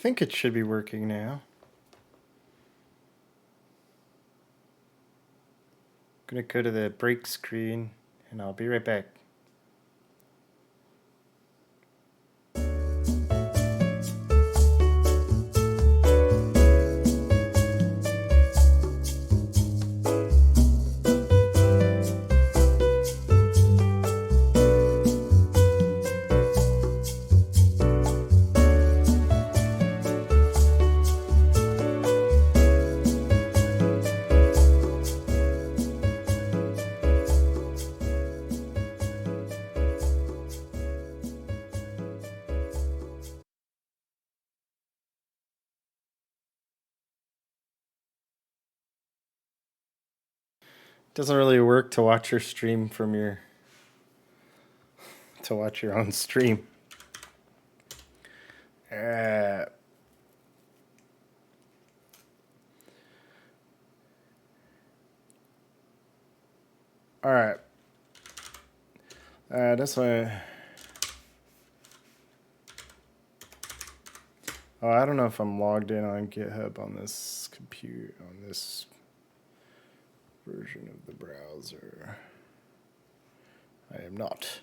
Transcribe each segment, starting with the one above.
think it should be working now. I'm gonna go to the break screen and I'll be right back. Doesn't really work to watch your stream from your own stream. I All right. That's why. Oh, I don't know if I'm logged in on GitHub on this computer, on this version of the browser. I am not.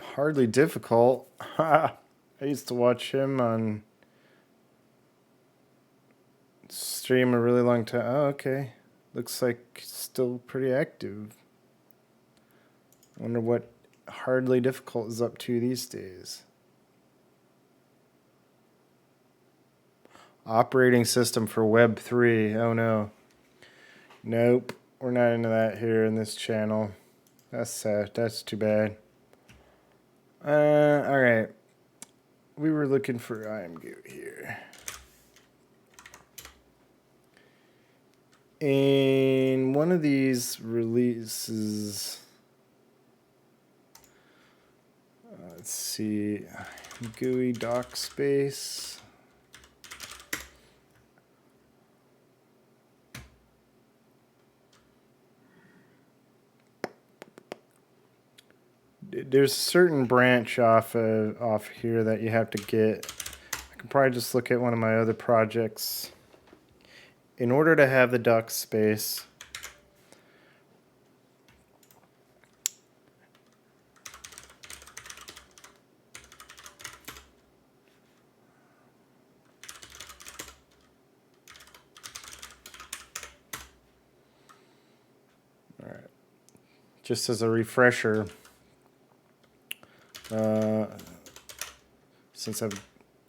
Hardly difficult. I used to watch him on stream a really long time. Oh, okay. Looks like still pretty active. Wonder what hardly difficult is up to these days. Operating system for Web 3. Oh no. Nope. We're not into that here in this channel. That's sad. That's too bad. Alright. We were looking for IMGUI here. And one of these releases, let's see, GUI doc space. There's a certain branch off here that you have to get. I can probably just look at one of my other projects. In order to have the doc space, all right, just as a refresher, since I've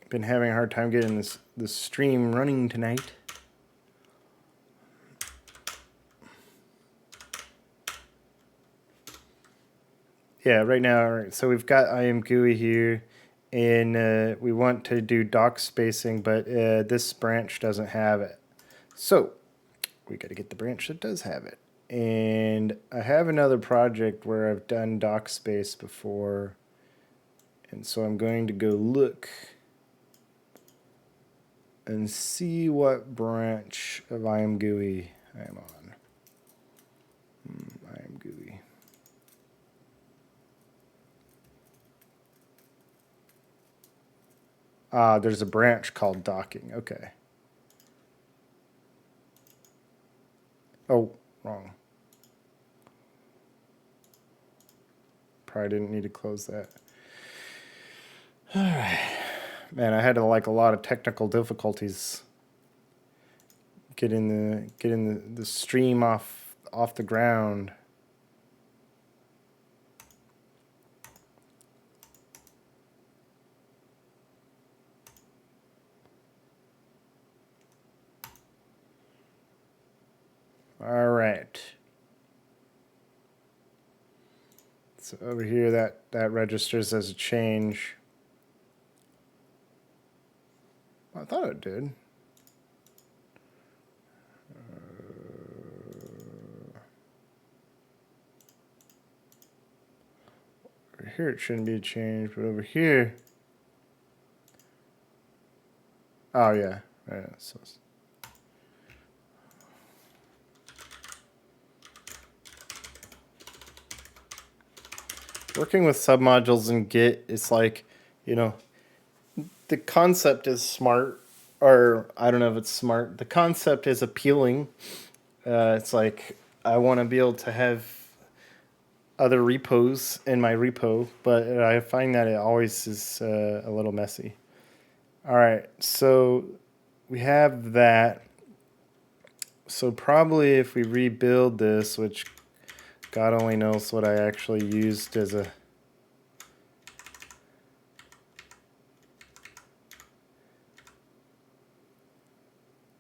been having a hard time getting this stream running tonight. Yeah, right now, all right, so we've got IMGUI here, and we want to do doc spacing, but this branch doesn't have it. So we got to get the branch that does have it. And I have another project where I've done doc space before, and so I'm going to go look and see what branch of IMGUI I'm on. IMGUI. There's a branch called docking. Okay. Oh, wrong. Probably didn't need to close that. All right. Man, I had like a lot of technical difficulties getting the stream off the ground. All right. So over here, that registers as a change. I thought it did. Over here, it shouldn't be a change, but over here. Oh yeah. Yeah. So working with submodules in Git is like, you know, the concept is smart, or I don't know if it's smart. The concept is appealing. It's like I want to be able to have other repos in my repo, but I find that it always is a little messy. All right, so we have that. So probably if we rebuild this, which God only knows what I actually used as a...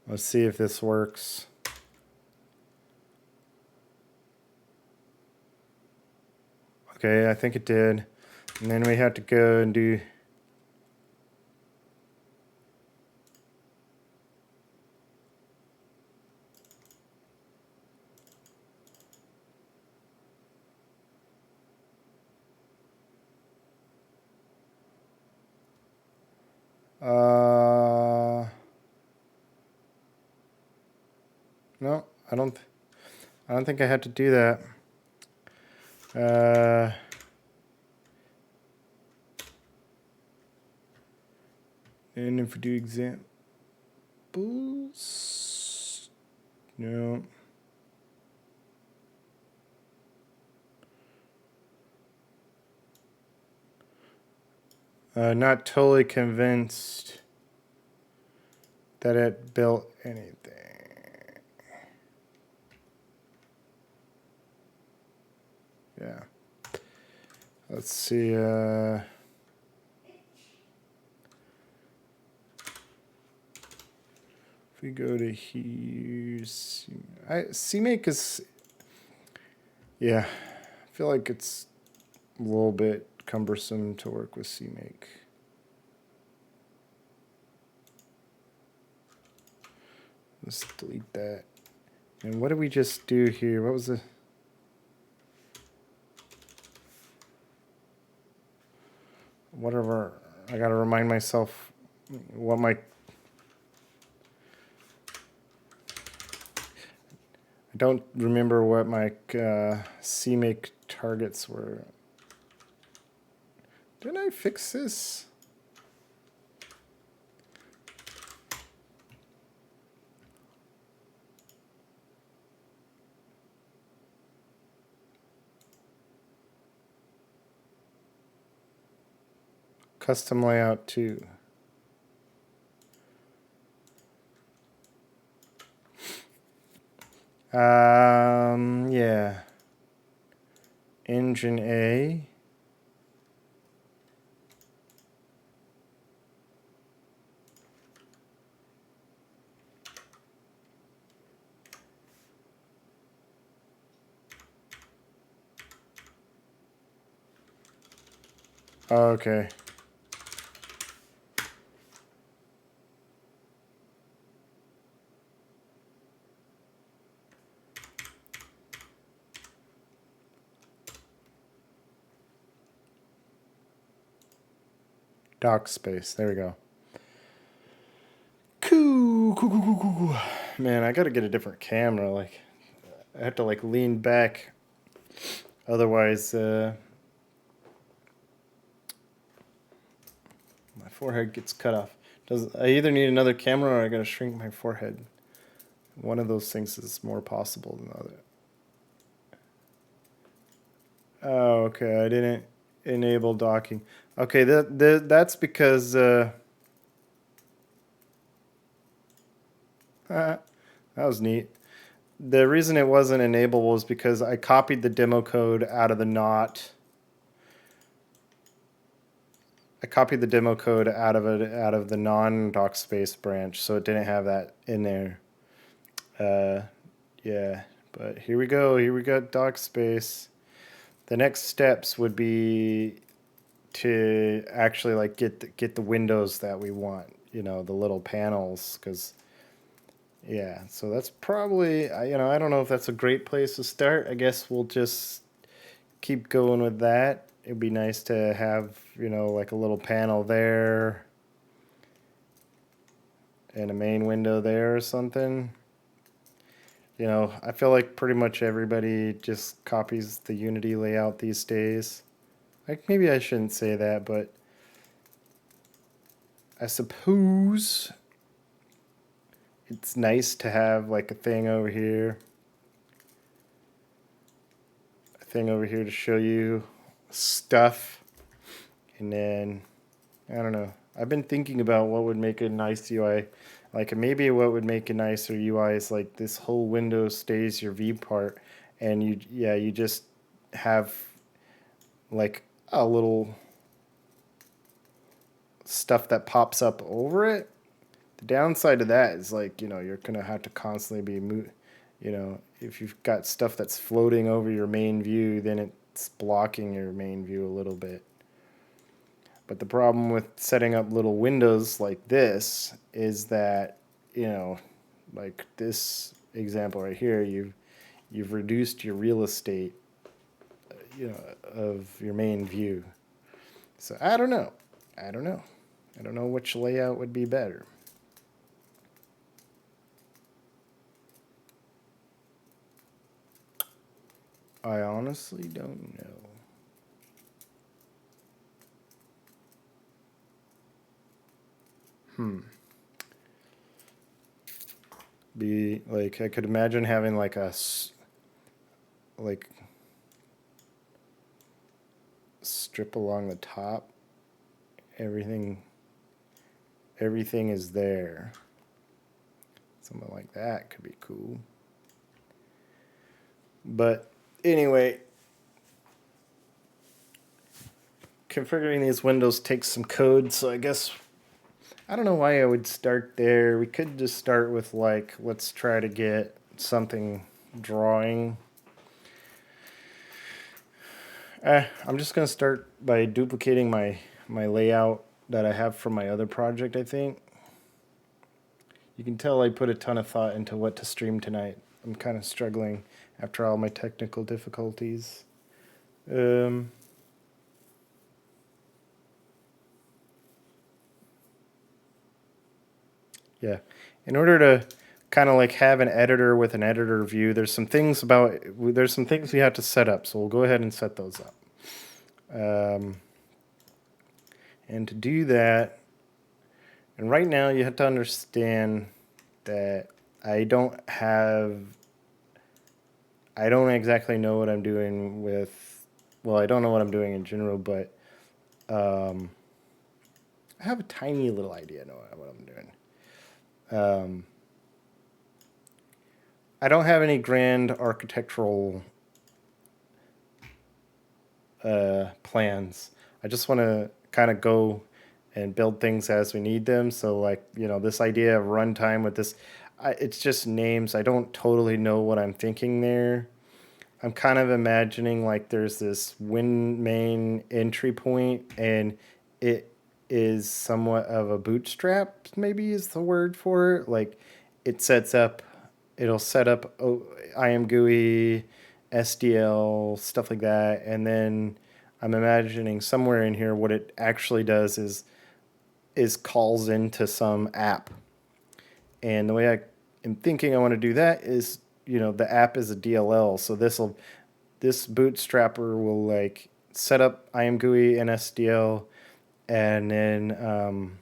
Let's see if this works. Okay, I think it did. And then we have to go and do... No, I don't think I had to do that. And if we do examples, no. Not totally convinced that it built anything. Yeah. Let's see. If we go to here, CMake is, yeah, I feel like it's a little bit cumbersome to work with CMake. Let's delete that. And what did we just do here? What was the... Whatever, I gotta remind myself what my... I don't remember what my CMake targets were. Didn't I fix this? Custom layout 2. Yeah. Engine A. Okay. Dock space. There we go. Cool. Man, I gotta get a different camera. Like, I have to like lean back. Otherwise, my forehead gets cut off. I either need another camera or I gotta shrink my forehead. One of those things is more possible than the other. Oh, okay. I didn't enable docking. Okay, that's because that was neat. The reason it wasn't enabled was because I copied the demo code out of the not. I copied the demo code out of the non-doc space branch, so it didn't have that in there. Yeah, but here we go. Here we got doc space. The next steps would be to actually like get the windows that we want. You know, the little panels, because yeah. So that's probably I don't know if that's a great place to start. I guess we'll just keep going with that. It'd be nice to have, like a little panel there and a main window there or something. I feel like pretty much everybody just copies the Unity layout these days. Like, maybe I shouldn't say that, but I suppose it's nice to have like a thing over here. A thing over here to show you stuff. And then, I don't know. I've been thinking about what would make a nice UI. Like, maybe what would make a nicer UI is like this whole window stays your view part, and you just have like a little stuff that pops up over it. The downside of that is like, you're gonna have to constantly be if you've got stuff that's floating over your main view, then it's blocking your main view a little bit. But the problem with setting up little windows like this is that, like this example right here, you've reduced your real estate, of your main view. So I don't know. I don't know which layout would be better. I honestly don't know. Be like, I could imagine having like a like strip along the top. Everything is there. Something like that could be cool. But anyway, configuring these windows takes some code, so I guess I don't know why I would start there. We could just start with like, let's try to get something drawing. I'm just gonna start by duplicating my layout that I have from my other project, I think. You can tell I put a ton of thought into what to stream tonight. I'm kind of struggling after all my technical difficulties. Yeah. In order to kind of like have an editor with an editor view, there's some things we have to set up. So we'll go ahead and set those up. And to do that, and right now you have to understand that I don't exactly know what I'm doing with, well, I don't know what I'm doing in general, but I have a tiny little idea know what I'm doing. I don't have any grand architectural plans. I just want to kind of go and build things as we need them. So like, this idea of runtime with this, it's just names. I don't totally know what I'm thinking there. I'm kind of imagining like there's this win main entry point, and it is somewhat of a bootstrap, maybe is the word for it. Like it'll set up IMGUI, SDL, stuff like that. And then I'm imagining somewhere in here what it actually does is calls into some app. And the way I am thinking I want to do that is, the app is a DLL. So this bootstrapper will like set up IMGUI and SDL, and then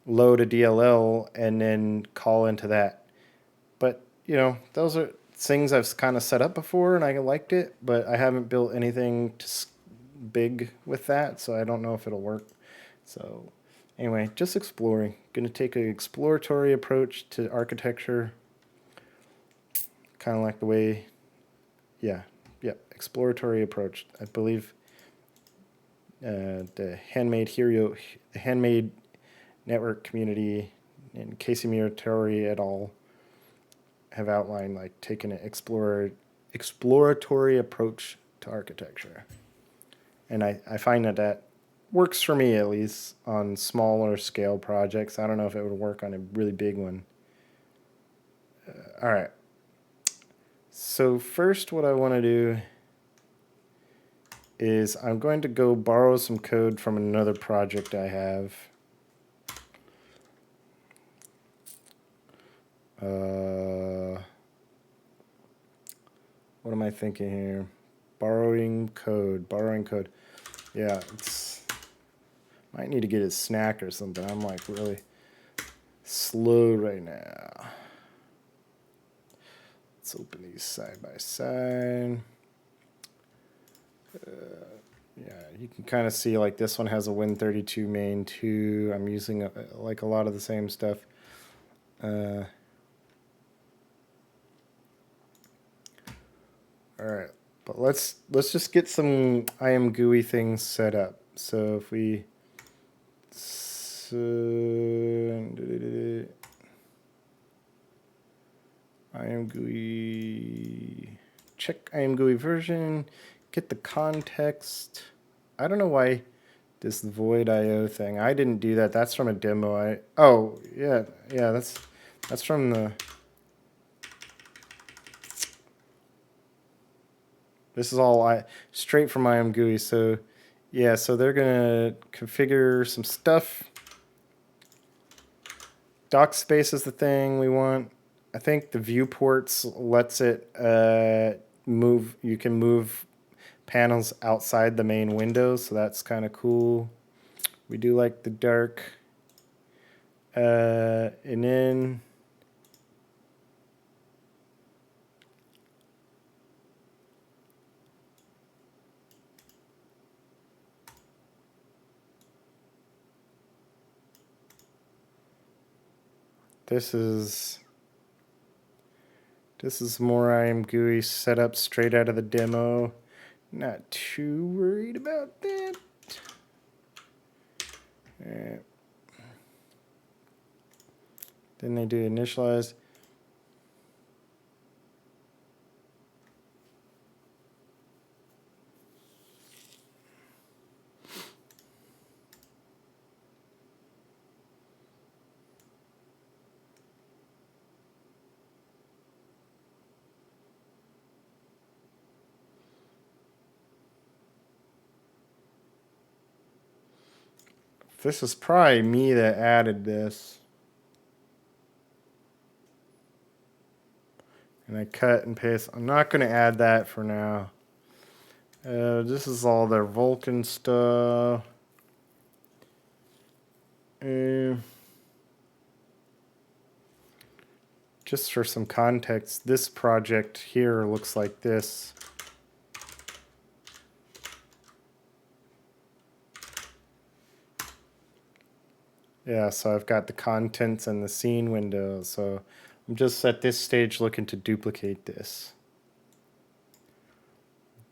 load a DLL and then call into that. But, those are things I've kind of set up before and I liked it, but I haven't built anything big with that, so I don't know if it'll work. So anyway, just exploring. Going to take an exploratory approach to architecture, kind of like the way, exploratory approach. I believe the handmade network community and Casey Muratori et al. Have outlined like taking an exploratory approach to architecture. And I find that works for me, at least on smaller scale projects. I don't know if it would work on a really big one. All right. So first what I want to do is I'm going to go borrow some code from another project I have. What am I thinking here? Borrowing code. Yeah, it's might need to get a snack or something. I'm like really slow right now. Let's open these side by side. Yeah, you can kind of see like this one has a Win32 main too. I'm using like a lot of the same stuff. All right, but let's just get some IMGUI things set up. So if we IMGUI, check IMGUI version, get the context. I don't know why this void IO thing. I didn't do that. That's from a demo. Oh yeah, that's from the. This is all straight from IMGUI. So yeah, so they're gonna configure some stuff. Dock space is the thing we want. I think the viewports lets it move. You can move panels outside the main window, so that's kind of cool. We do like the dark. And then this is more IMGUI set up straight out of the demo. Not too worried about that. Then they do initialize. This is probably me that added this. And I cut and paste. I'm not going to add that for now. This is all their Vulkan stuff. Just for some context, this project here looks like this. Yeah, so I've got the contents and the scene window. So I'm just at this stage looking to duplicate this.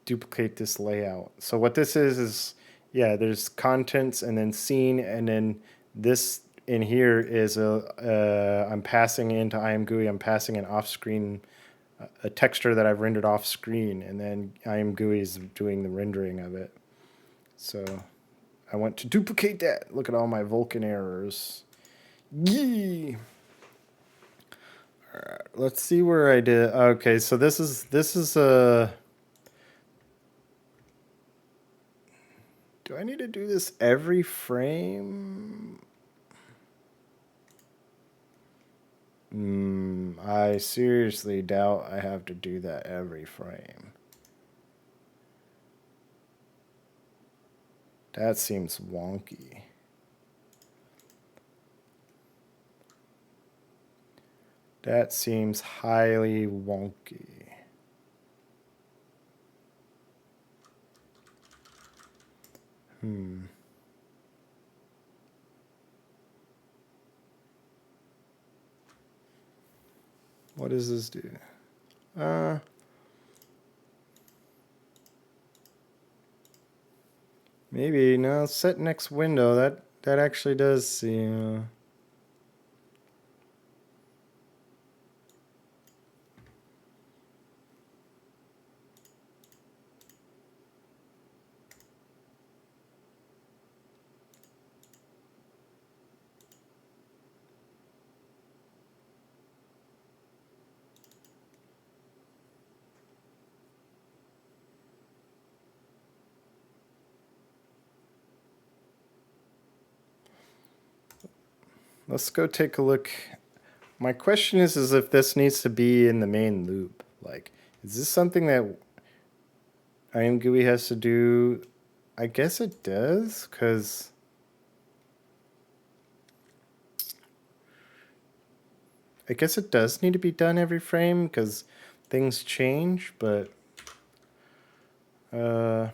Duplicate this layout. So what this is yeah, there's contents and then scene, and then this in here is I'm passing into IMGUI, I'm passing an off-screen, a texture that I've rendered off-screen, and then IMGUI is doing the rendering of it. So I want to duplicate that. Look at all my Vulkan errors. Yee! All right, let's see where I did. Okay, so this is a. Do I need to do this every frame? I seriously doubt I have to do that every frame. That seems wonky. That seems highly wonky. What does this do? Maybe no. Set next window. That actually does. Let's go take a look. My question is if this needs to be in the main loop. Like, is this something that IMGUI has to do, I guess it does, because I guess it does need to be done every frame because things change, but I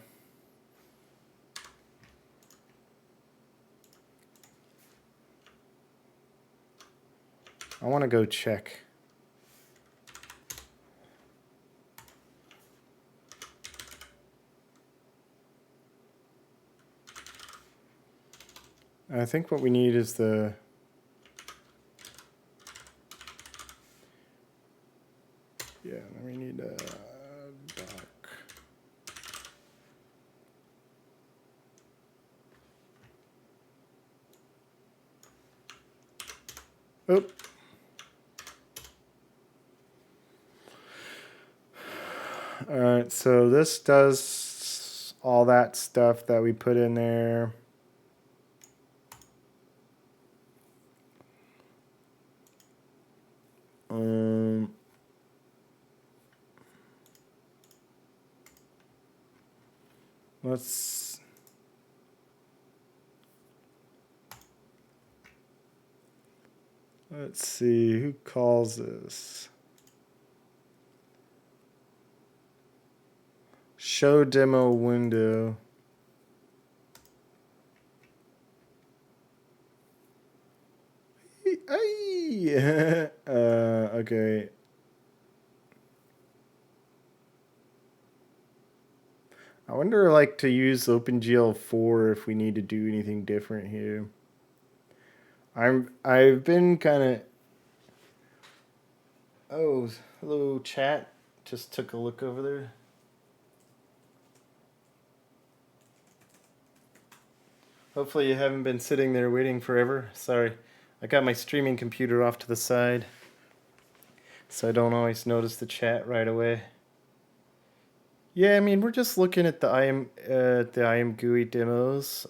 want to go check. I think what we need is the we need a doc. Oop. All right, so this does all that stuff that we put in there. Let's see who calls this. Show demo window. Okay. I wonder, like, to use OpenGL 4 if we need to do anything different here. I've been kind of. Oh, hello chat. Just took a look over there. Hopefully you haven't been sitting there waiting forever. Sorry, I got my streaming computer off to the side, so I don't always notice the chat right away. Yeah, I mean, we're just looking at the IMGUI demos.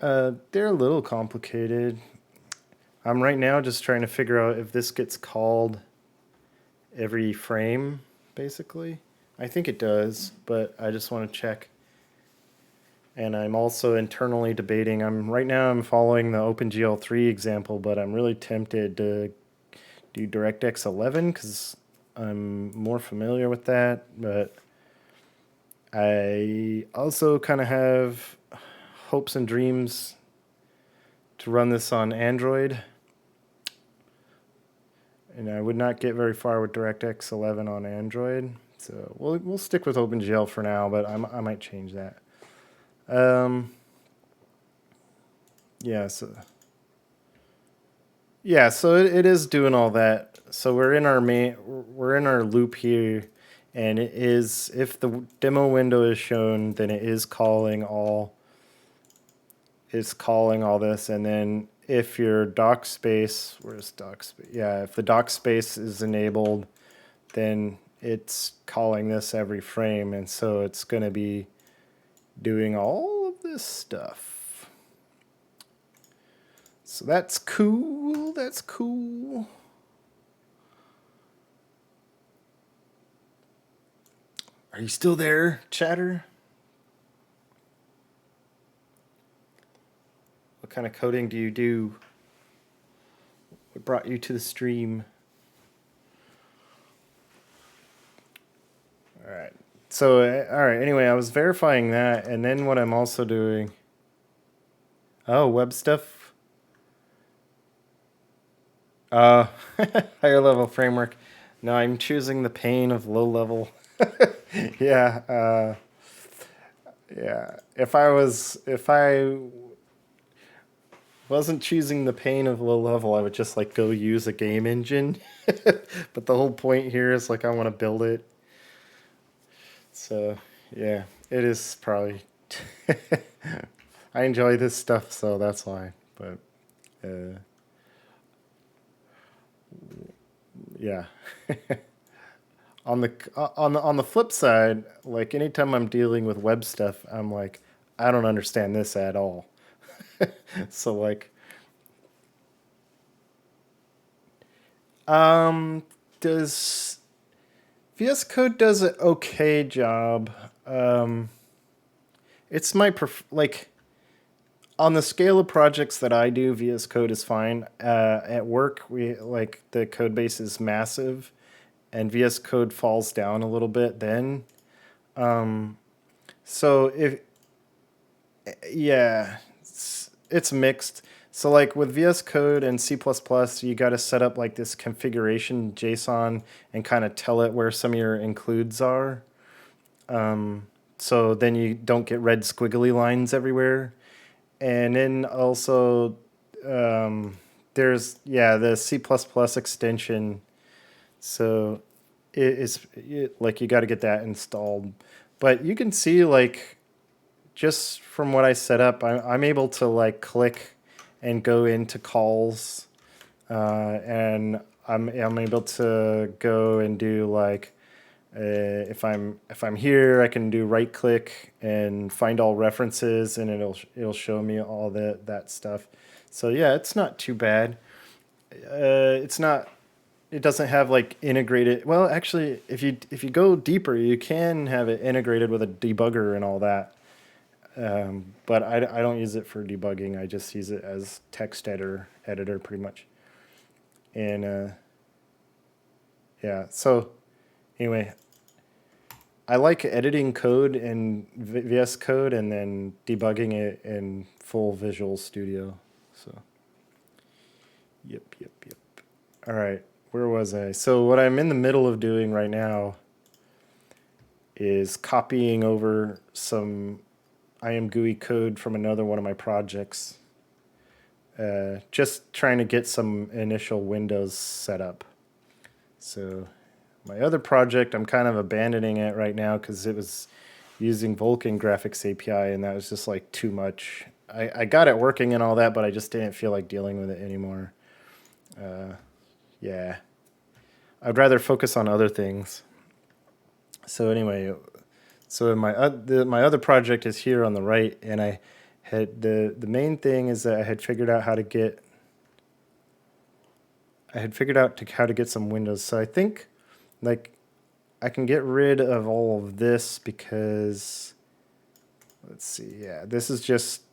They're a little complicated. I'm right now just trying to figure out if this gets called every frame, basically. I think it does, but I just want to check. And I'm also internally debating. Right now I'm following the OpenGL 3 example, but I'm really tempted to do DirectX 11 because I'm more familiar with that. But I also kind of have hopes and dreams to run this on Android. And I would not get very far with DirectX 11 on Android. So we'll stick with OpenGL for now, but I might change that. So it is doing all that. So we're in our loop here, and it is, if the demo window is shown, then it is calling all this, and then if your doc space, where's doc space? Yeah, if the doc space is enabled, then it's calling this every frame, and so it's going to be doing all of this stuff. So that's cool. That's cool. Are you still there, chatter? What kind of coding do you do? What brought you to the stream? All right. So, all right. Anyway, I was verifying that, and then what I'm also doing. Oh, web stuff. Higher level framework. No, I'm choosing the pain of low level. Yeah. Yeah. If I wasn't choosing the pain of low level, I would just like go use a game engine. But the whole point here is like I want to build it. So yeah, it is probably. I enjoy this stuff, so that's why. But yeah. On the flip side, like anytime I'm dealing with web stuff, I'm like, I don't understand this at all. So like, does VS Code does an okay job. It's my like on the scale of projects that I do, VS Code is fine. At work, we like the code base is massive, and VS Code falls down a little bit then. So if yeah, it's mixed. So like with VS Code and C++, you got to set up like this configuration JSON and kind of tell it where some of your includes are. So then you don't get red squiggly lines everywhere. And then also there's the C++ extension. So like you got to get that installed. But you can see like just from what I set up, I'm able to like click and go into calls, and I'm able to go and do like if I'm here, I can do right click and find all references, and it'll show me all that stuff. So yeah, it's not too bad. It's not. It doesn't have like integrated. Well, actually, if you go deeper, you can have it integrated with a debugger and all that. But I don't use it for debugging. I just use it as text editor pretty much. And yeah, so anyway, I like editing code in VS Code and then debugging it in full Visual Studio. So, yep. All right, where was I? So what I'm in the middle of doing right now is copying over some IMGUI code from another one of my projects. Just trying to get some initial windows set up. So my other project, I'm kind of abandoning it right now because it was using Vulkan graphics API, and that was just like too much. I got it working and all that, but I just didn't feel like dealing with it anymore. Yeah. I'd rather focus on other things. So anyway, so my other project is here on the right, and I had the main thing is that I had figured out how to get some windows. So I think like I can get rid of all of this because let's see, yeah, this is just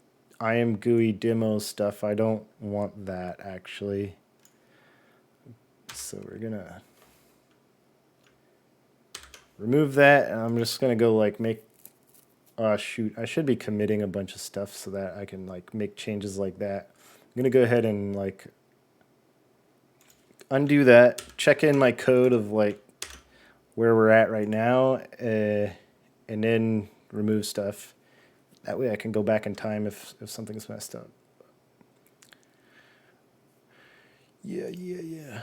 IMGUI demo stuff. I don't want that actually. So we're gonna remove that, and I'm just gonna go like make shoot, I should be committing a bunch of stuff so that I can like make changes like that. I'm gonna go ahead and like undo that, check in my code of like where we're at right now, and then remove stuff. That way I can go back in time if something's messed up. Yeah.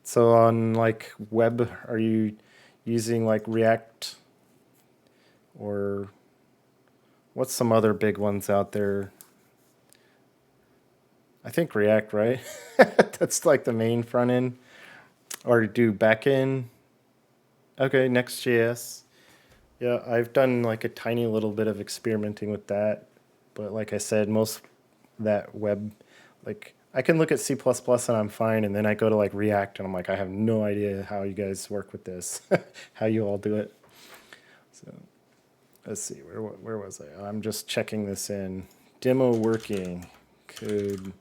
So on like web, are you using like React, or what's some other big ones out there? I think React, right? That's like the main front end. Or do back end. Okay, Next.js. Yeah, I've done like a tiny little bit of experimenting with that. But like I said, most that web, like I can look at C++ and I'm fine. And then I go to like React and I'm like, I have no idea how you guys work with this, how you all do it. So let's see, where was I? I'm just checking this in. Demo working, code.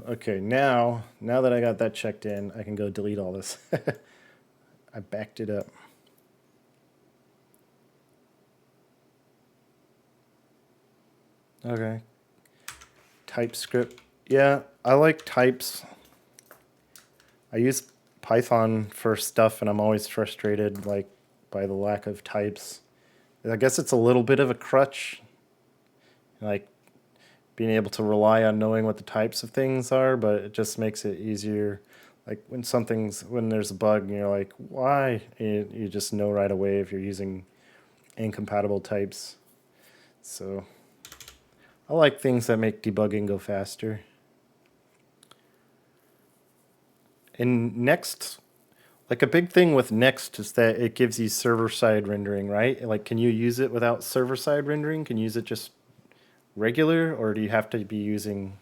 Okay, now that I got that checked in, I can go delete all this. I backed it up. Okay. TypeScript. Yeah, I like types. I use Python for stuff, and I'm always frustrated like by the lack of types. I guess it's a little bit of a crutch, like being able to rely on knowing what the types of things are, but it just makes it easier. Like when there's a bug and you're like, why? You just know right away if you're using incompatible types. So I like things that make debugging go faster. And next, Like a big thing with Next is that it gives you server-side rendering, right? Like, can you use it without server-side rendering? Can you use it just regular, or do you have to be using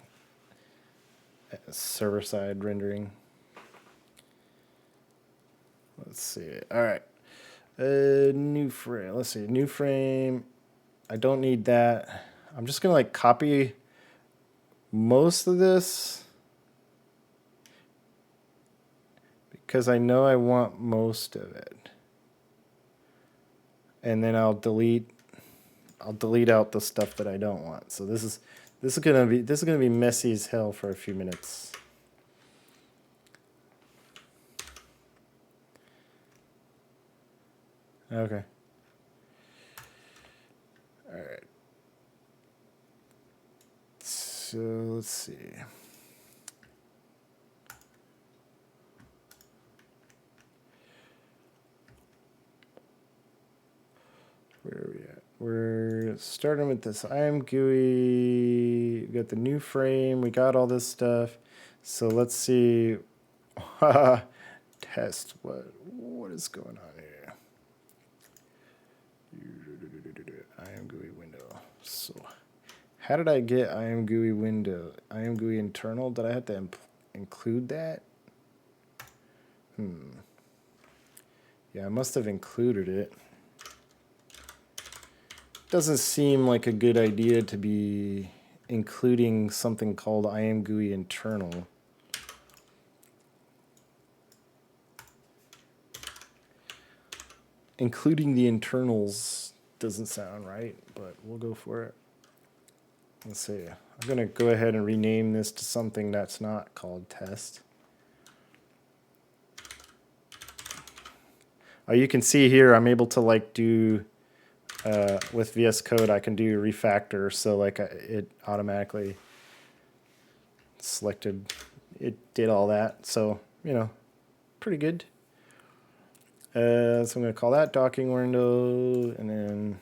server-side rendering? Let's see. All right. New frame. Let's see. New frame. I don't need that. I'm just gonna like copy most of this because I know I want most of it. And then I'll delete out the stuff that I don't want. So this is gonna be messy as hell for a few minutes. Okay. All right. So let's see. Where are we at? We're starting with this IMGUI. We got the new frame. We got all this stuff. So let's see. Test. What is going on here? IMGUI window. So how did I get IMGUI window? IMGUI internal? Did I have to include that? Yeah, I must have included it. Doesn't seem like a good idea to be including something called IMGUI internal. Including the internals doesn't sound right, but we'll go for it. Let's see. I'm going to go ahead and rename this to something that's not called test. Oh, you can see here I'm able to like do with VS Code I can do refactor, so like it automatically selected, it did all that, so you know, pretty good. So I'm going to call that docking window, and then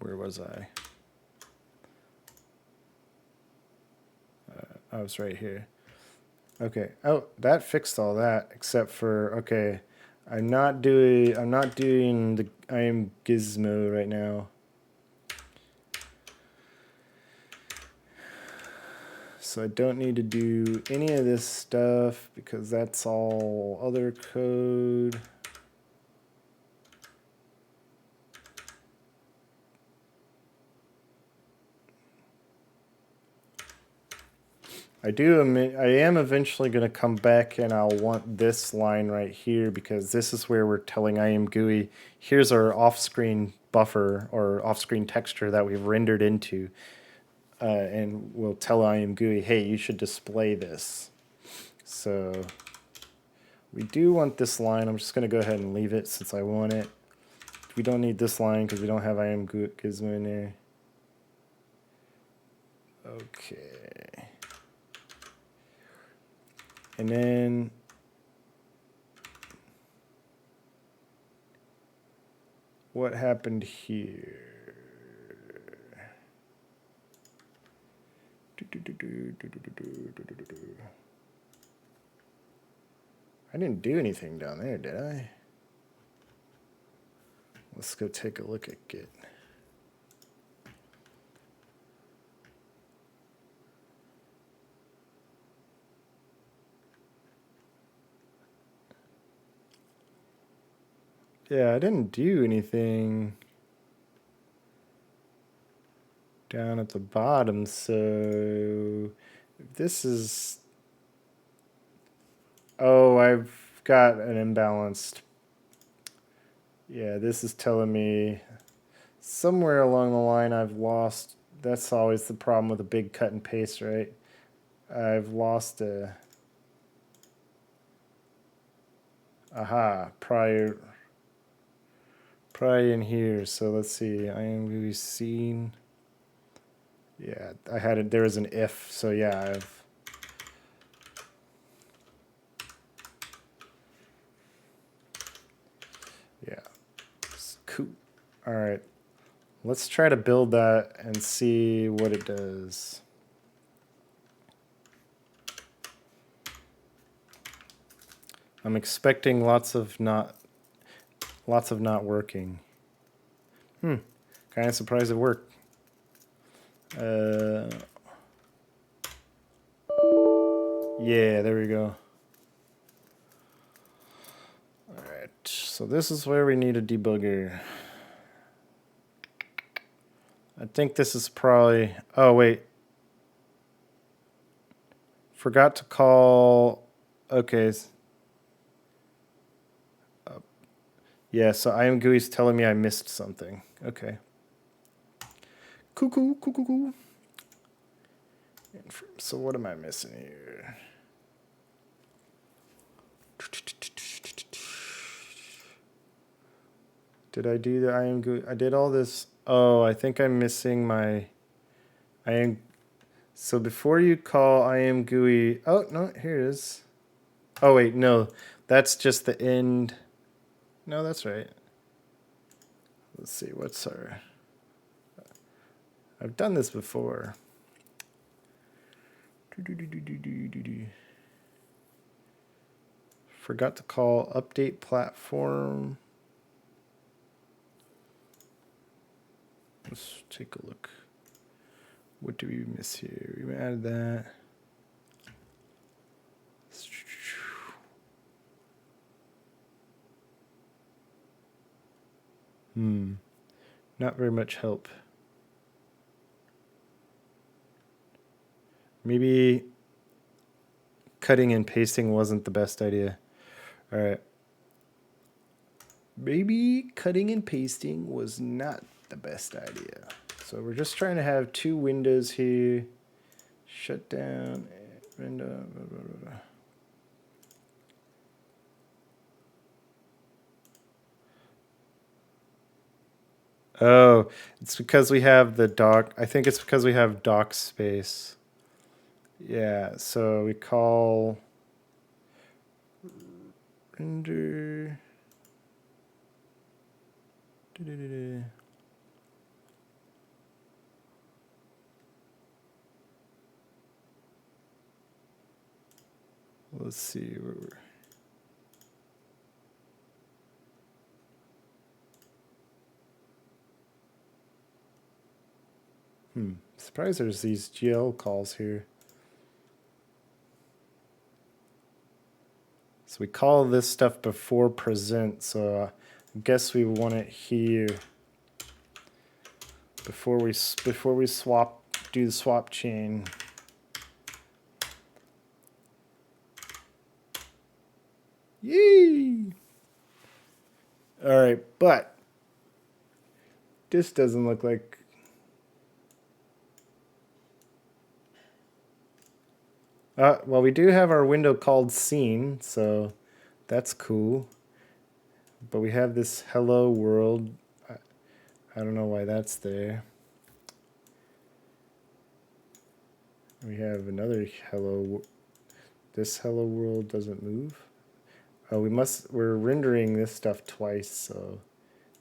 where was I? I was right here. Okay. Oh, that fixed all that except for okay. I'm not doing the IMGizmo right now. So I don't need to do any of this stuff because that's all other code. I am eventually going to come back and I'll want this line right here because this is where we're telling IMGUI, here's our off-screen buffer or off-screen texture that we've rendered into. And we'll tell IMGUI, hey, you should display this. So we do want this line. I'm just going to go ahead and leave it since I want it. We don't need this line because we don't have IMGizmo in there. Okay. And then what happened here? I didn't do anything down there, did I? Let's go take a look at Git. Yeah, I didn't do anything down at the bottom, so this is... Oh, I've got an imbalanced... Yeah, this is telling me somewhere along the line I've lost... That's always the problem with a big cut and paste, right? I've lost a... Aha, probably in here. So let's see. IMGUI scene. Yeah, I had it. There was an if. So yeah, I've. Yeah. Cool. All right. Let's try to build that and see what it does. I'm expecting lots of not working. Kind of surprised it worked. Yeah, there we go. All right, so this is where we need a debugger. I think this is probably, oh wait. Forgot to call, okay. Yeah, so IMGUI is telling me I missed something. Okay. Cool. So what am I missing here? Did I do the IMGUI? I did all this. Oh, I think I'm missing my so before you call IMGUI, oh no, here it is. Oh wait, no, that's just the end. No, that's right. Let's see, what's our, I've done this before. Forgot to call update platform. Let's take a look. What do we miss here? We added that. Not very much help. Maybe cutting and pasting wasn't the best idea. All right. Maybe cutting and pasting was not the best idea. So we're just trying to have two windows here. Shut down window. Blah, blah, blah. Oh, it's because we have the dock. I think it's because we have dock space. Yeah, so we call render. Let's see where we're. Surprised there's these GL calls here. So we call this stuff before present, so I guess we want it here before we swap, do the swap chain. Yee! All right, but this doesn't look like. Well, we do have our window called scene, so that's cool. But we have this hello world. I don't know why that's there. We have another hello. This hello world doesn't move. Oh, we're rendering this stuff twice, so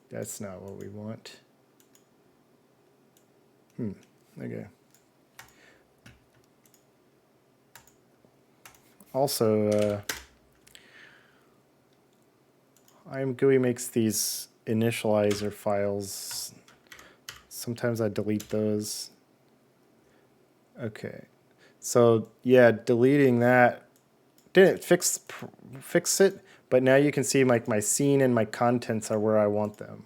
that's not what we want. Okay. Also, IMGUI makes these initializer files. Sometimes I delete those. Okay. So yeah, deleting that didn't fix it, but now you can see like my scene and my contents are where I want them.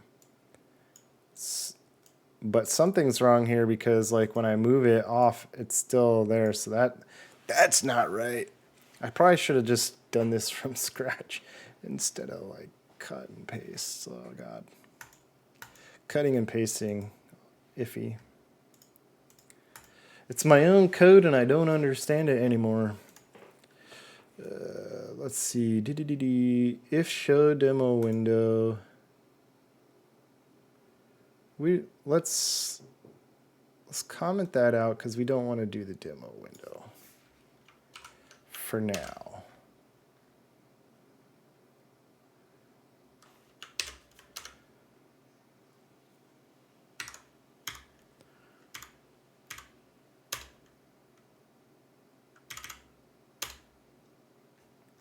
But something's wrong here because like when I move it off, it's still there. So that's not right. I probably should have just done this from scratch instead of like cut and paste. Oh God. Cutting and pasting, iffy. It's my own code and I don't understand it anymore. Let's see. If show demo window. Let's comment that out because we don't want to do the demo window for now.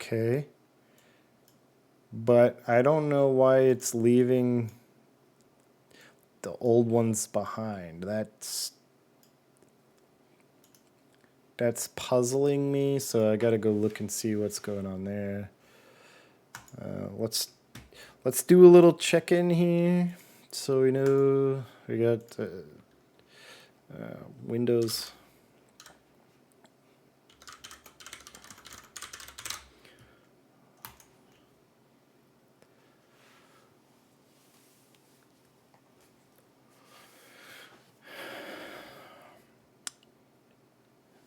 Okay. But I don't know why it's leaving the old ones behind. That's puzzling me, so I gotta go look and see what's going on there. Let's do a little check-in here, so we know we got Windows.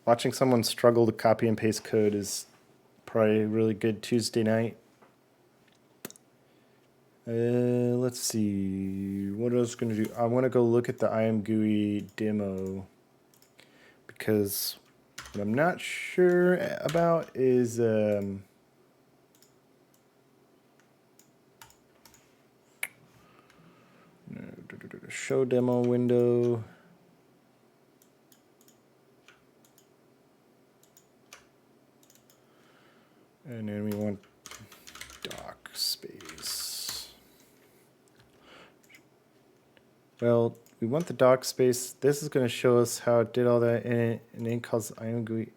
Watching someone struggle to copy and paste code is probably a really good Tuesday night. Let's see. What else going to do? I want to go look at the IMGUI demo because what I'm not sure about is show demo window. And then we want doc space. Well, we want the doc space. This is going to show us how it did all that in it, and then calls IMGUI.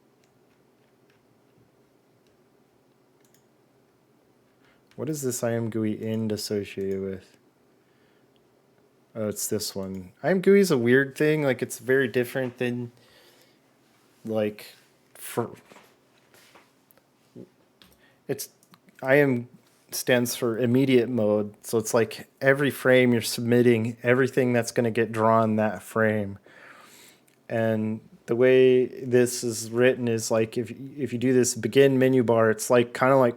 What is this IMGUI end associated with? Oh, it's this one. IMGUI is a weird thing. Like, it's very different than, like, IM stands for immediate mode. So it's like every frame you're submitting everything that's going to get drawn that frame. And the way this is written is like if you do this begin menu bar, it's like kind of like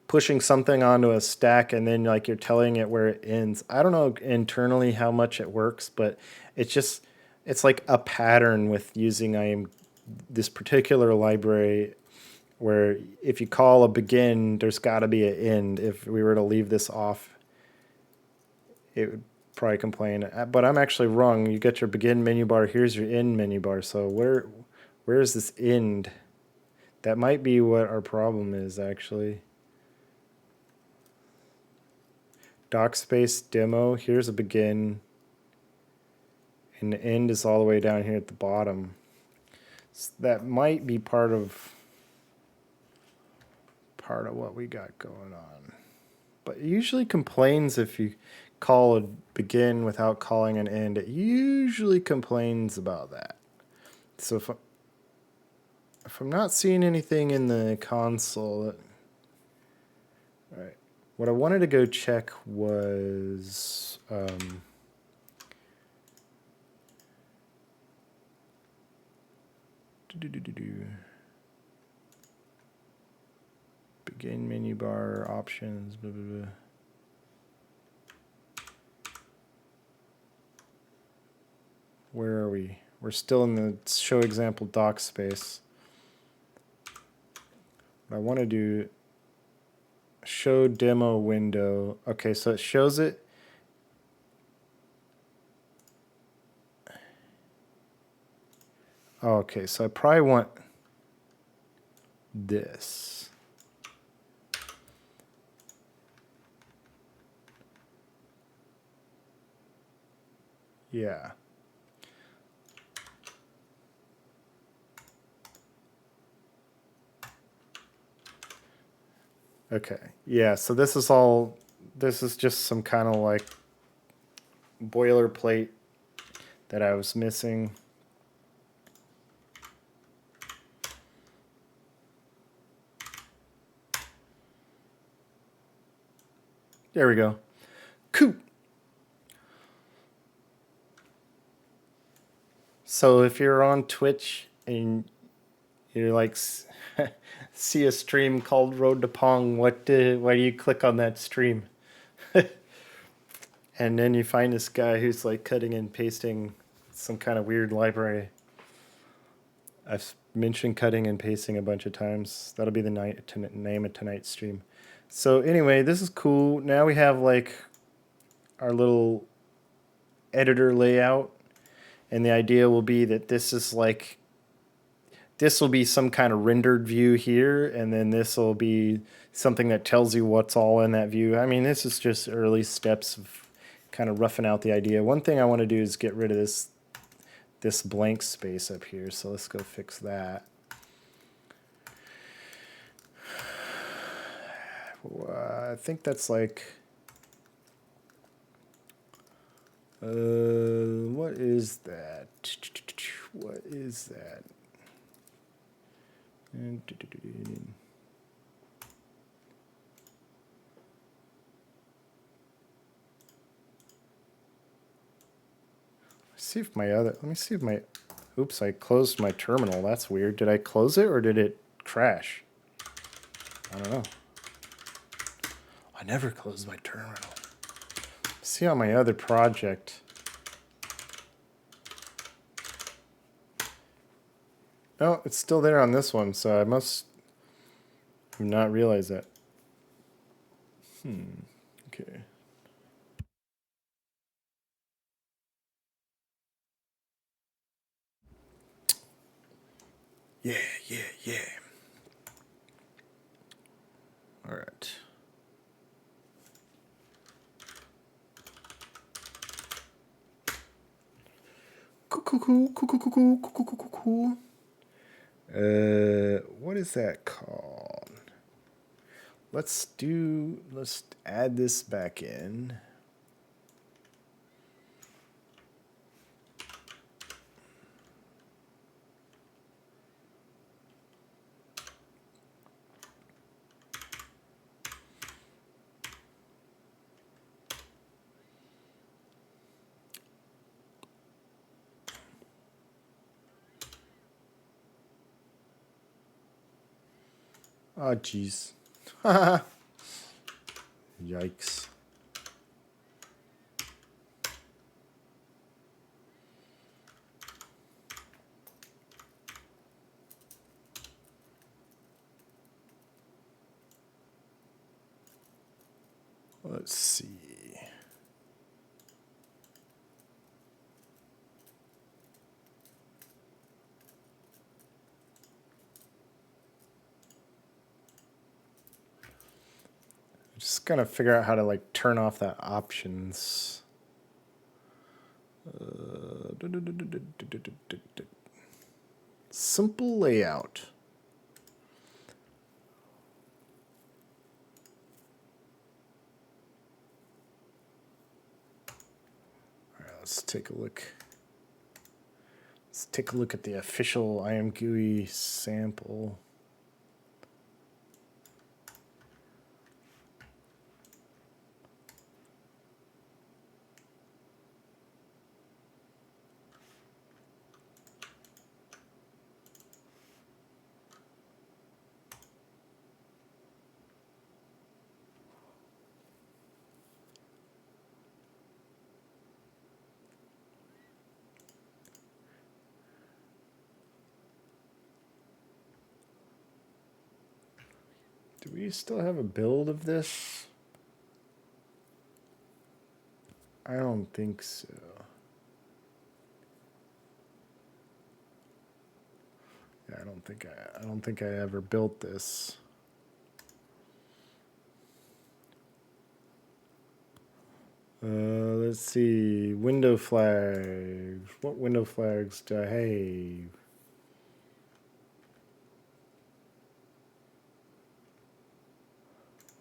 pushing something onto a stack and then like you're telling it where it ends. I don't know internally how much it works, but it's like a pattern with using this particular library where if you call a begin, there's got to be an end. If we were to leave this off, it would probably complain. But I'm actually wrong. You get your begin menu bar. Here's your end menu bar. So where is this end? That might be what our problem is, actually. Doc space demo. Here's a begin. And the end is all the way down here at the bottom. So that might be part of what we got going on. But it usually complains if you call a begin without calling an end. It usually complains about that. So if I'm not seeing anything in the console, all right. What I wanted to go check was begin menu bar options. Blah, blah, blah. Where are we? We're still in the show example doc space. What I want to do, show demo window. Okay, so it shows it. Oh, okay, so I probably want this. Yeah. Okay. Yeah, so this is just some kind of like boilerplate that I was missing. There we go. Cool. So if you're on Twitch and you're like see a stream called Road to Pong, why do you click on that stream? And then you find this guy who's like cutting and pasting some kind of weird library. I've mentioned cutting and pasting a bunch of times. That'll be the name of tonight's stream. So anyway, this is cool. Now we have like our little editor layout. And the idea will be that this is like this will be some kind of rendered view here, and then this will be something that tells you what's all in that view. I mean, this is just early steps of kind of roughing out the idea. One thing I want to do is get rid of this blank space up here, so let's go fix that. I think that's like, what is that? What is that? See if my other, let me see if my, oops, I closed my terminal. That's weird. Did I close it or did it crash? I don't know. I never closed my terminal. See on my other project. No, it's still there on this one, so I must not realize that. Okay. Yeah. All right. Cool. What is that called? Let's add this back in. Oh, jeez. Yikes. Let's see. Just gotta figure out how to like turn off that options. Simple layout. All right, let's take a look. Let's take a look at the official IMGUI sample. Do we still have a build of this? I don't think so. Yeah, I don't think I ever built this. Let's see. Window flags. What window flags do I have?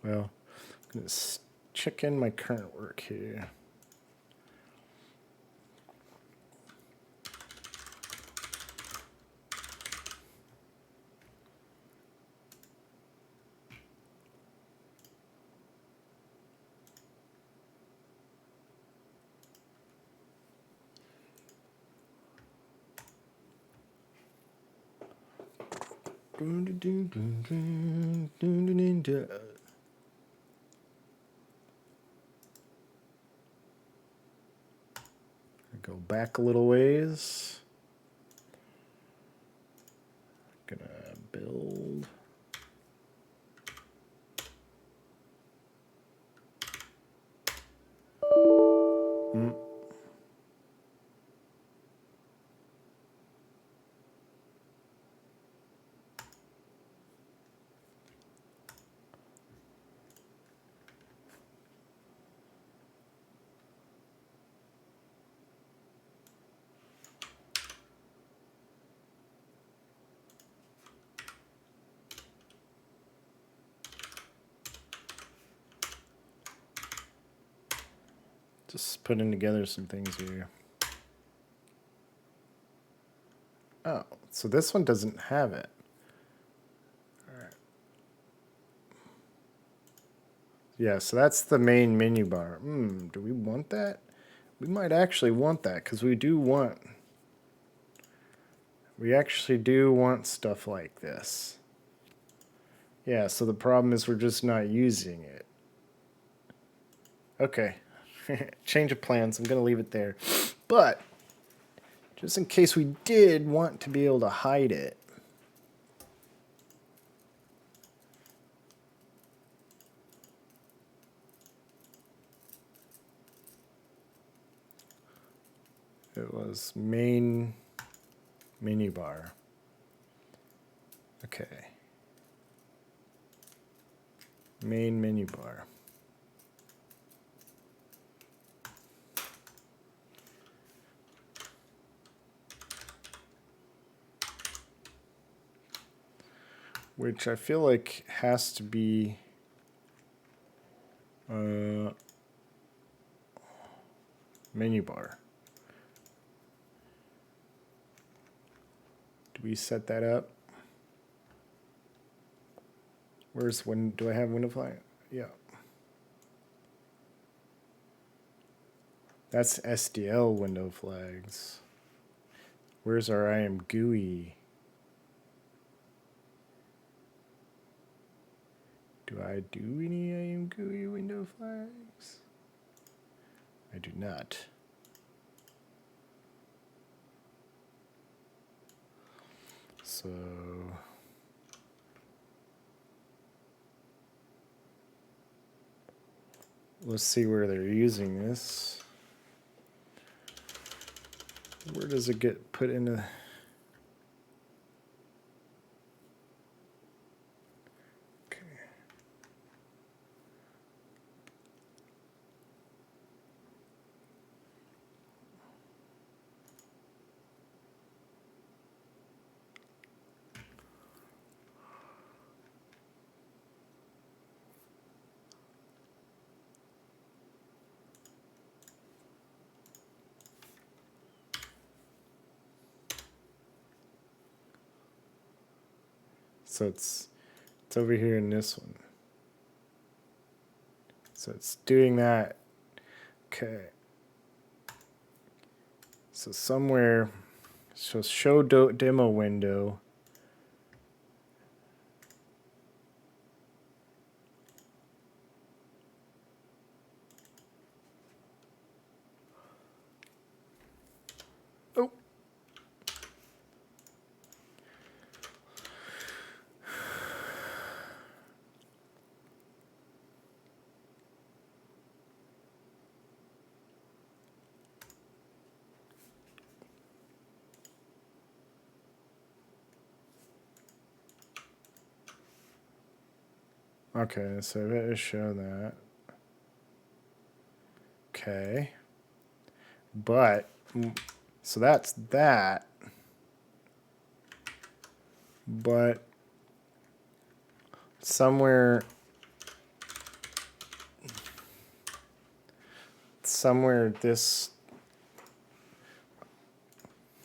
Well, I'm going to check in my current work here. Go back a little ways. Gonna build. Just putting together some things here. Oh, so this one doesn't have it. All right. Yeah, so that's the main menu bar. Do we want that? We might actually want that because we actually do want stuff like this. Yeah, so the problem is we're just not using it. Okay, change of plans. I'm going to leave it there. But just in case we did want to be able to hide it, it was main menu bar. Okay. Main menu bar. Which I feel like has to be menu bar. Do we set that up? Where's when do I have window flag? Yeah. That's SDL window flags. Where's our IMGUI? Do I do any IMGUI window flags? I do not. So let's see where they're using this. Where does it get put into? Okay. So it's over here in this one. So it's doing that. Okay. So somewhere, so show demo window. Oh. Okay, so it is show that. Okay. But, so that's that. But somewhere this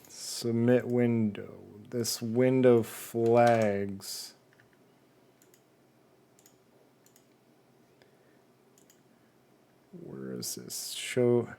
submit window, this window flags. Where is this? Show.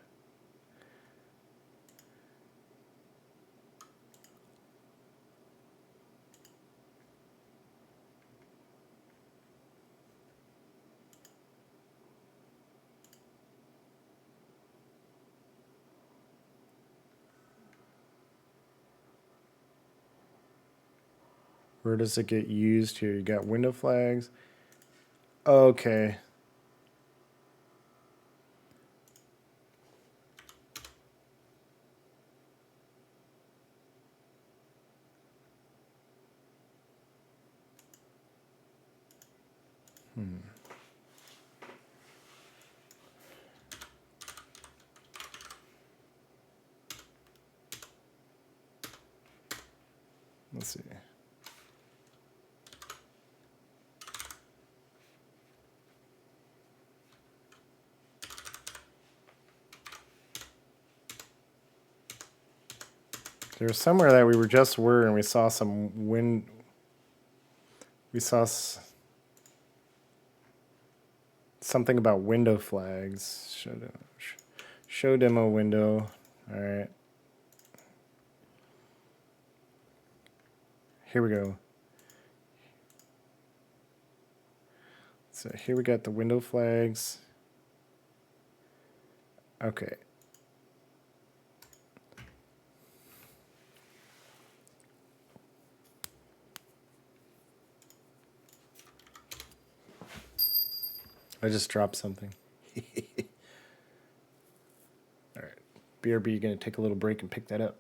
Where does it get used here? You got window flags. Okay. Let's see. There was somewhere that we were and we saw some wind. We saw something about window flags. Show demo window. All right. Here we go. So here we got the window flags. Okay. I just dropped something. All right. BRB, going to take a little break and pick that up.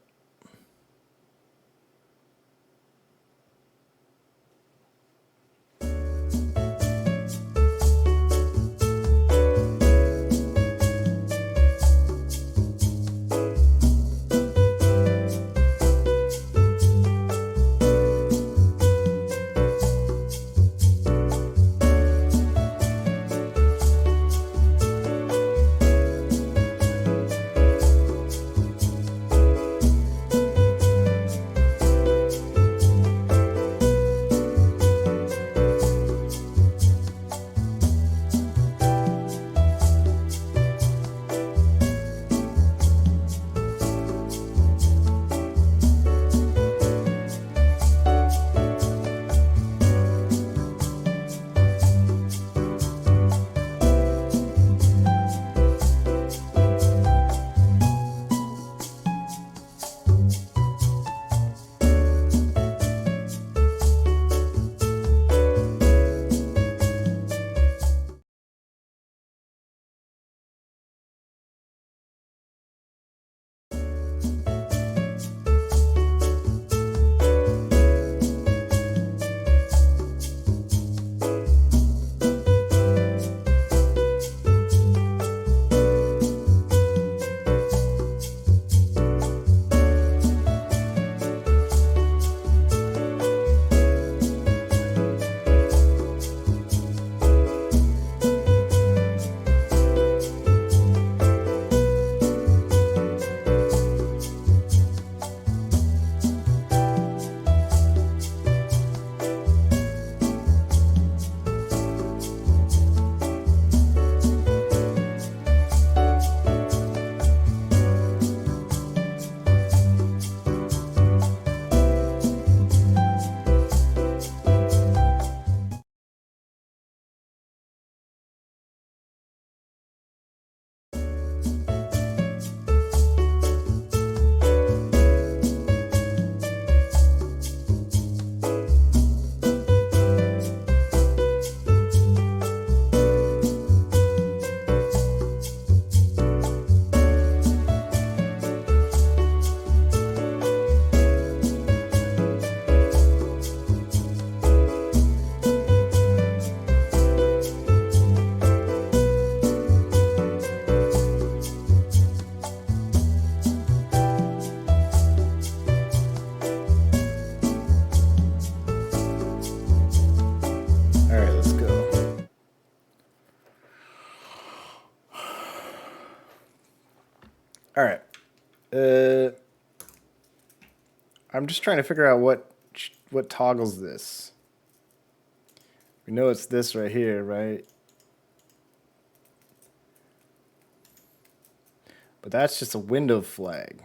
All right. I'm just trying to figure out what toggles this. We know it's this right here, right? But that's just a window flag.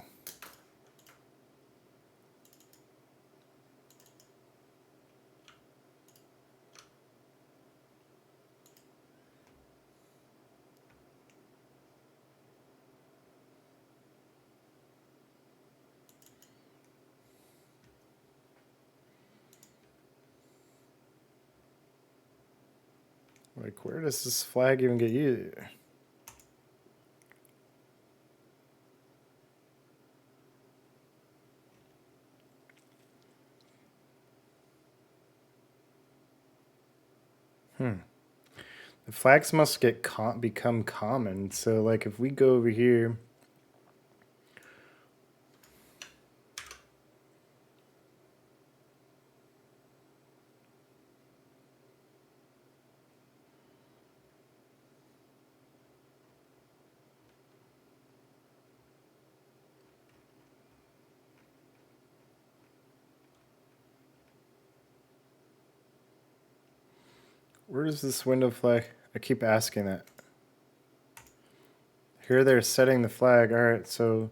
Like, where does this flag even get used? The flags must become common. So, like, if we go over here, Where is this window flag? I keep asking that. Here they're setting the flag. All right, so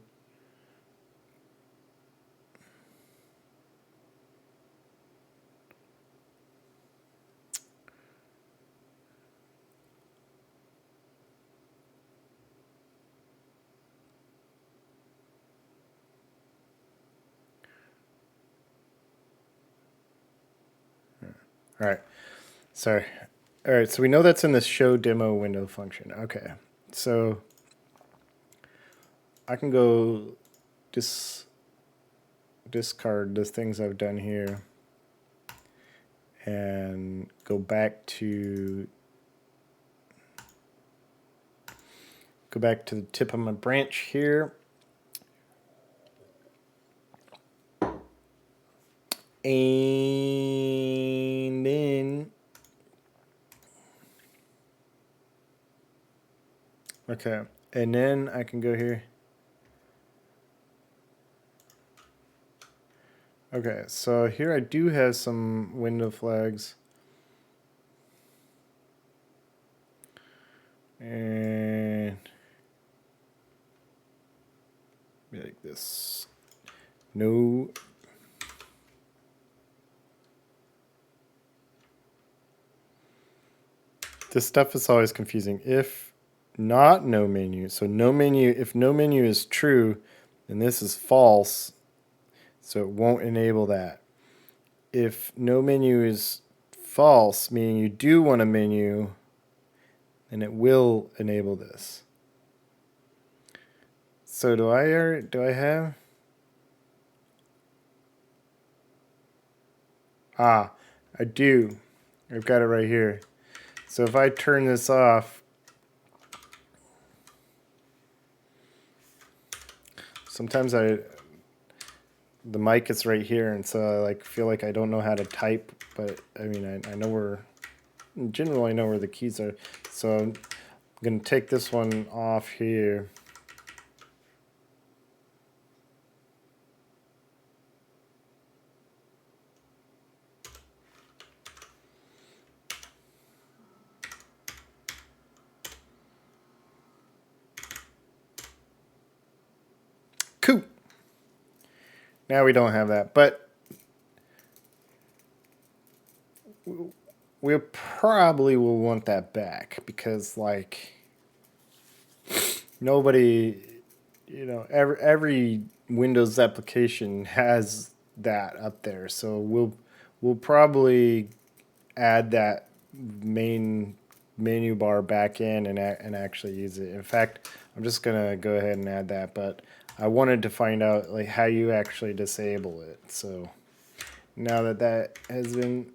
all right. Sorry. All right, so we know that's in the show demo window function. Okay, so I can go discard the things I've done here and go back to the tip of my branch here. And then, okay, and then I can go here. Okay, so here I do have some window flags. And be like this. No. This stuff is always confusing. If not no menu, so no menu, if no menu is true, then this is false, so it won't enable that. If no menu is false, meaning you do want a menu, then it will enable this. So do I have? Ah, I do. I've got it right here. So if I turn this off, sometimes the mic is right here, and so I like feel like I don't know how to type, but I mean I know where, in general I know where the keys are. So I'm gonna take this one off here. Cool. Now we don't have that, but we probably will want that back because like nobody, you know, every Windows application has that up there. So we'll probably add that main menu bar back in and actually use it. In fact, I'm just gonna go ahead and add that, but I wanted to find out like how you actually disable it. So now that that has been,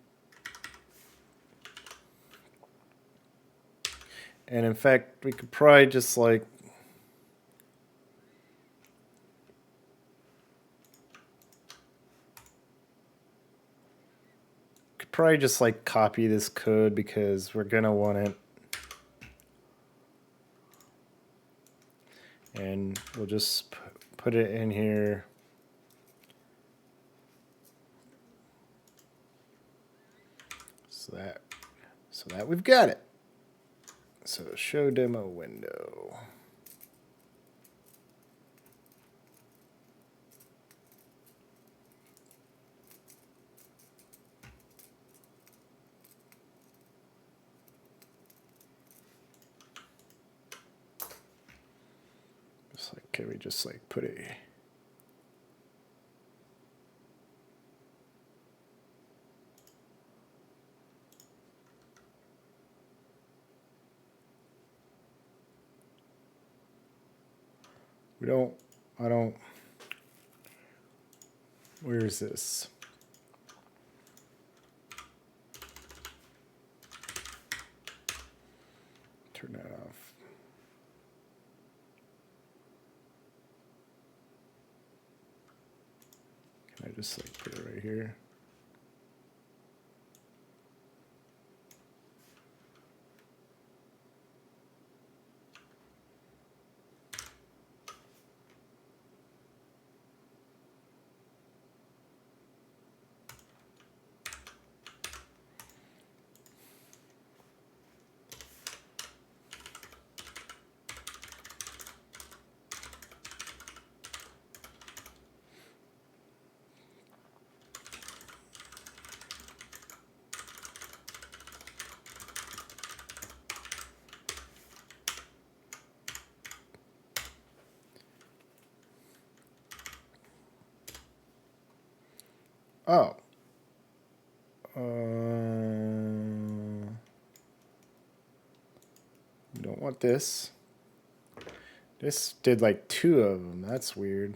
and in fact, we could probably just like copy this code because we're gonna want it. And we'll just put it in here. So that we've got it. So show demo window. Just like, can we just like put a I don't, where is this? Turn that off. Can I just like put it right here? Oh. We don't want this. This did like 2 of them. That's weird.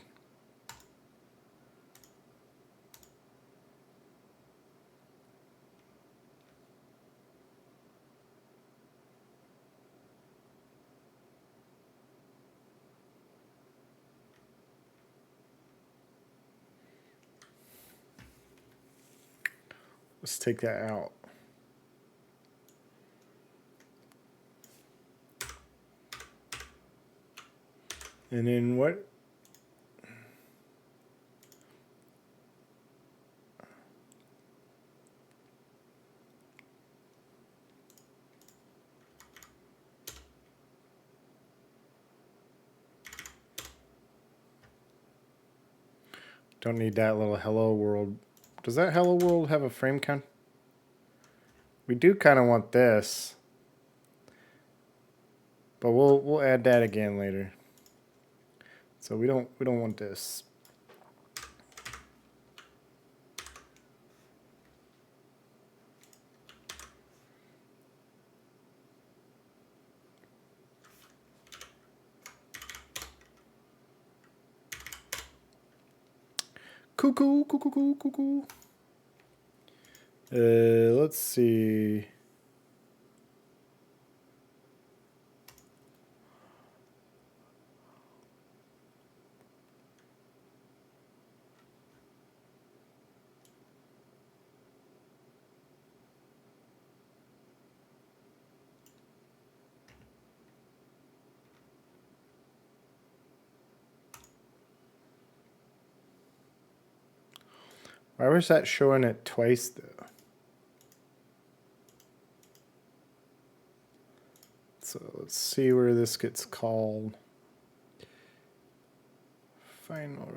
Let's take that out. And then what? Don't need that little hello world. Does that hello world have a frame count? We do kind of want this. But we'll add that again later. So we don't want this. Cuckoo, cuckoo, cuckoo, cuckoo. Let's see. Why was that showing it twice though? So let's see where this gets called. Final.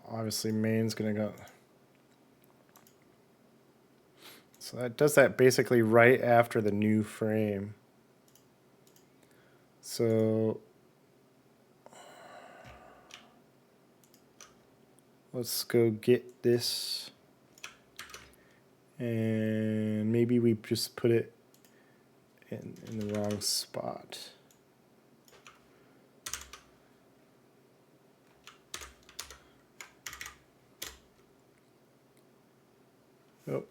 Obviously main's gonna go. So that does that basically right after the new frame. So let's go get this. And maybe we just put it in the wrong spot. Oh.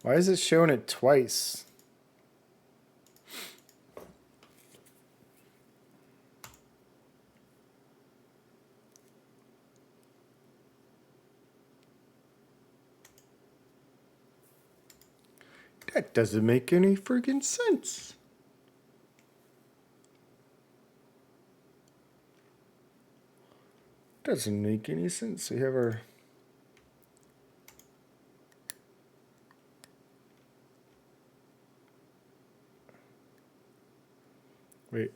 Why is it showing it twice? That doesn't make any friggin' sense. Doesn't make any sense. We have our... Wait.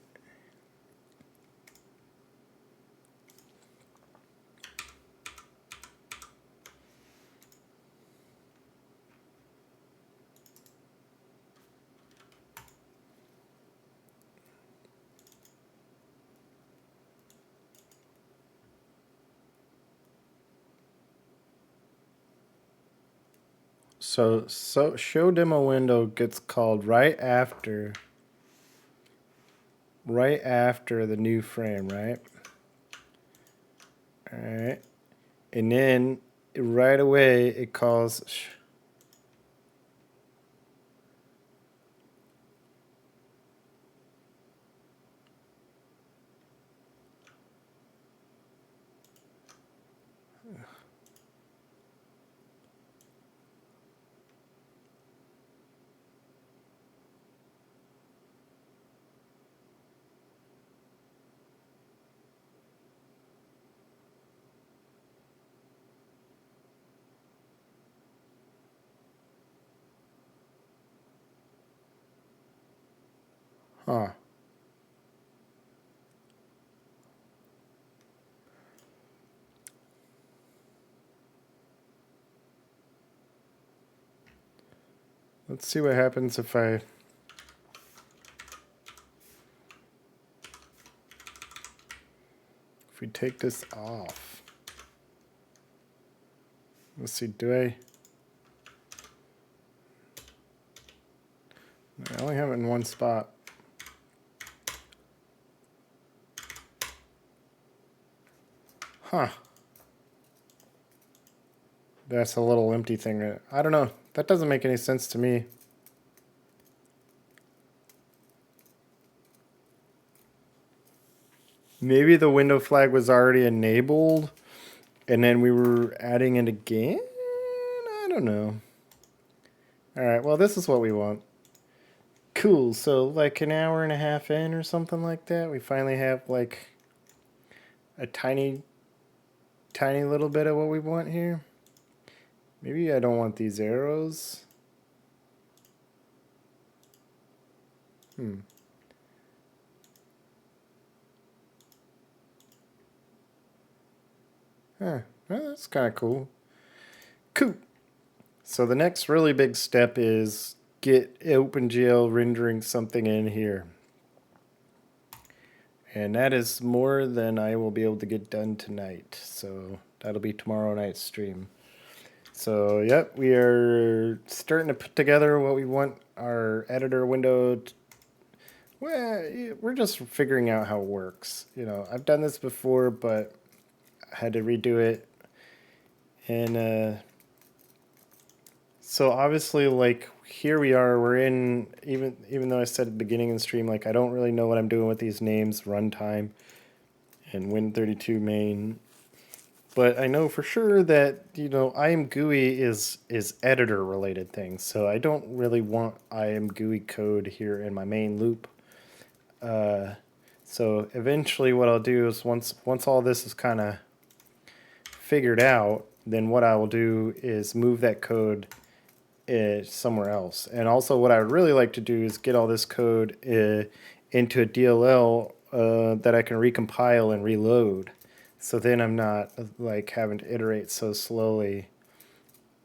So show demo window gets called right after the new frame, right? All right. And then right away it calls huh. Let's see what happens if we take this off. Let's see, I only have it in one spot. Huh. That's a little empty thing. I don't know. That doesn't make any sense to me. Maybe the window flag was already enabled and then we were adding it again? I don't know. Alright, well this is what we want. Cool, so like an hour and a half in or something like that, we finally have like a tiny little bit of what we want here. Maybe I don't want these arrows. Huh, well, that's kind of cool. Cool. So the next really big step is get OpenGL rendering something in here. And that is more than I will be able to get done tonight. So that'll be tomorrow night's stream. So, yep, we are starting to put together what we want our editor window to, well, we're just figuring out how it works. You know, I've done this before, but I had to redo it. And so obviously, like, here we are, we're in, even though I said at the beginning of the stream, like, I don't really know what I'm doing with these names, runtime and Win32 main. But I know for sure that, you know, IMGUI is editor related things. So I don't really want IMGUI code here in my main loop. So eventually what I'll do is once all this is kind of figured out, then what I will do is move that code somewhere else. And also what I would really like to do is get all this code into a DLL that I can recompile and reload. So then I'm not like having to iterate so slowly.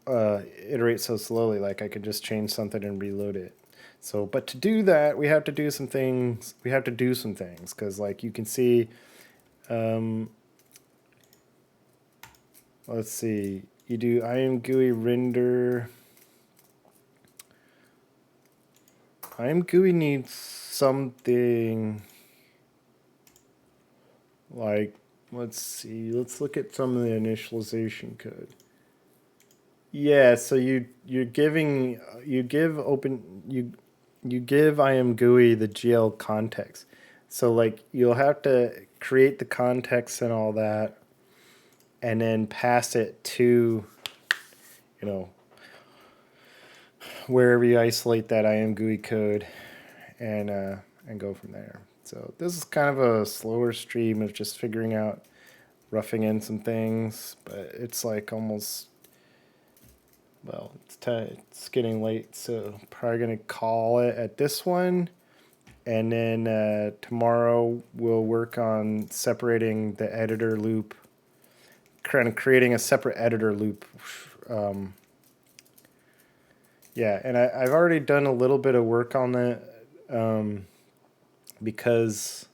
Like I could just change something and reload it. So, but to do that, we have to do some things. Because, like, you can see. Let's see. You do IMGUI render. IMGUI needs something like. Let's see. Let's look at some of the initialization code. Yeah, so you give IMGUI the GL context. So like you'll have to create the context and all that, and then pass it to, you know, wherever you isolate that IMGUI code, and go from there. So this is kind of a slower stream of just figuring out, roughing in some things, but it's like almost, well, it's getting late, so probably going to call it at this one. And then tomorrow we'll work on separating the editor loop, kind of creating a separate editor loop. Yeah, and I've already done a little bit of work on that because,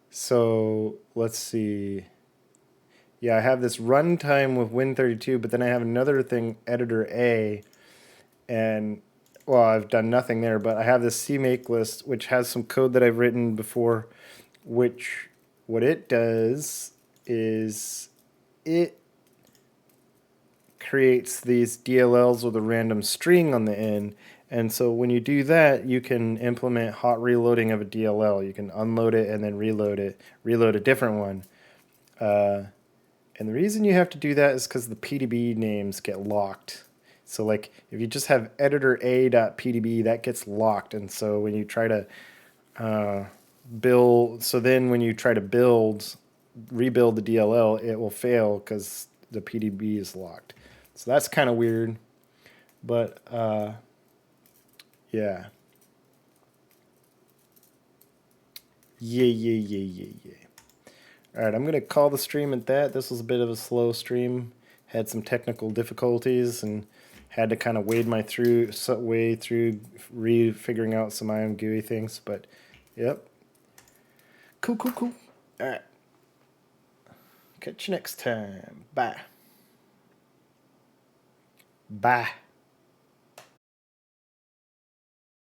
so let's see. Yeah, I have this runtime with Win32, but then I have another thing, editor A, and, well, I've done nothing there, but I have this CMake list, which has some code that I've written before, which what it does is it creates these DLLs with a random string on the end. And so when you do that, you can implement hot reloading of a DLL. You can unload it and then reload a different one. And the reason you have to do that is because the PDB names get locked. So like if you just have editor a.pdb, that gets locked. And so when you try to rebuild the DLL, it will fail because the PDB is locked. So that's kind of weird. But yeah. Yeah. All right, I'm going to call the stream at that. This was a bit of a slow stream. Had some technical difficulties, and Had to kind of way through figuring out some IMGUI things, but yep. Cool. All right. Catch you next time. Bye.